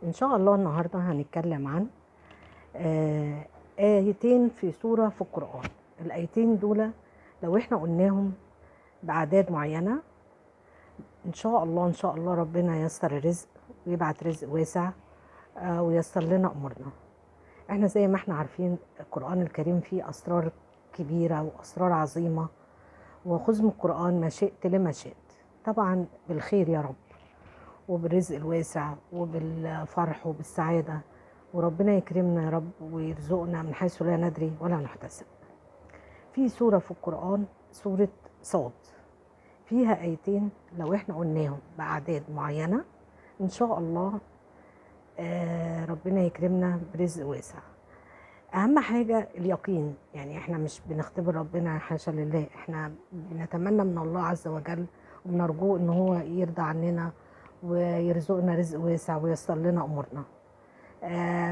إن شاء الله النهاردة هنتكلم عن آه، آيتين في سورة في القرآن. الآيتين دول لو احنا قلناهم بأعداد معينة إن شاء الله ربنا ييسر الرزق ويبعت رزق واسع، وييسر لنا أمورنا. احنا زي ما احنا عارفين القرآن الكريم فيه أسرار كبيرة وأسرار عظيمة، وخذ من القرآن ما شئت لما شئت، طبعا بالخير يا رب، وبالرزق الواسع وبالفرح وبالسعادة، وربنا يكرمنا يا رب ويرزقنا من حيث لا ندري ولا نحتسب. في سورة في القرآن، سورة صاد، فيها آيتين لو احنا قلناهم بأعداد معينة إن شاء الله ربنا يكرمنا برزق واسع. أهم حاجة اليقين، يعني احنا مش بنختبر ربنا، حاشا لله، احنا بنتمنى من الله عز وجل وبنرجوه ان هو يرضى عننا ويرزقنا رزق واسع وييسر لنا امورنا.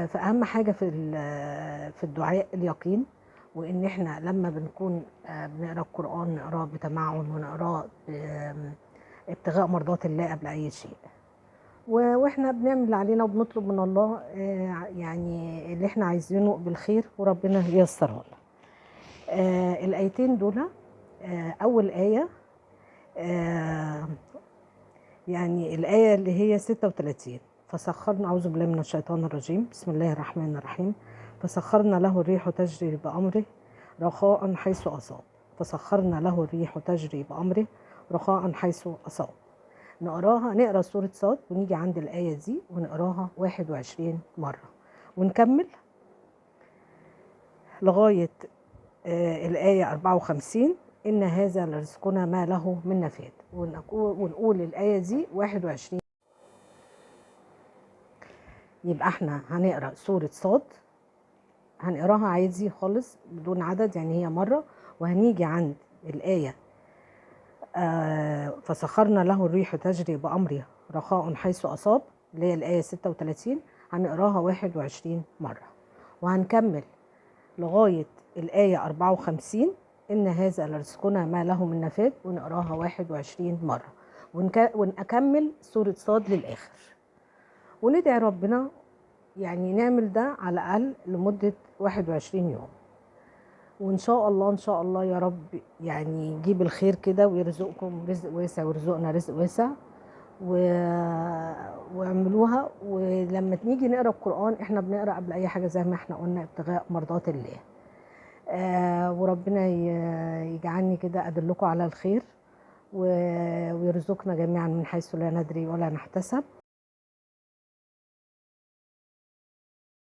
فأهم حاجة في الدعاء اليقين، وإن إحنا لما بنكون بنقرأ القرآن نقراه بتمعن ونقراه ابتغاء مرضات الله قبل أي شيء، وإحنا بنعمل اللي علينا وبنطلب من الله يعني اللي إحنا عايزينه بالخير وربنا ييسره لنا. الآيتين دول، أول آية يعني الآية اللي هي 36: فسخرنا، أعوذ بالله من الشيطان الرجيم، بسم الله الرحمن الرحيم. فسخرنا له الريح تجري بأمره رخاء حيث أصاب. فسخرنا له الريح تجري بأمره رخاء حيث أصاب. نقرا سورة صاد ونيجي عند الآية دي ونقراها 21 مرة ونكمل لغاية الآية 54: إن هذا لرزقنا ما له من نفاد، ونقول الآية دي 21. يبقى احنا هنقرأ سورة صاد، هنقراها عادي خالص بدون عدد، يعني هي مرة، وهنيجي عند الآية فسخرنا له الريح تجري بأمره رخاء حيث أصاب، اللي هي الآية 36، هنقراها 21 مرة، وهنكمل لغاية الآية 54: إن هذا لرزقنا ما له من نفاد، ونقراها 21 مرة، ونكمل سورة صاد للآخر، وندعي ربنا يعني نعمل ده على الأقل لمدة 21 يوم. وإن شاء الله إن شاء الله يا رب يعني يجيب الخير كده ويرزقكم رزق واسع ويرزقنا رزق واسع واعملوها. ولما نيجي نقرأ القرآن احنا بنقرأ قبل أي حاجة زي ما احنا قلنا ابتغاء مرضات الله. وربنا يجعلني كده أدلكم على الخير ويرزقنا جميعا من حيث لا ندري ولا نحتسب.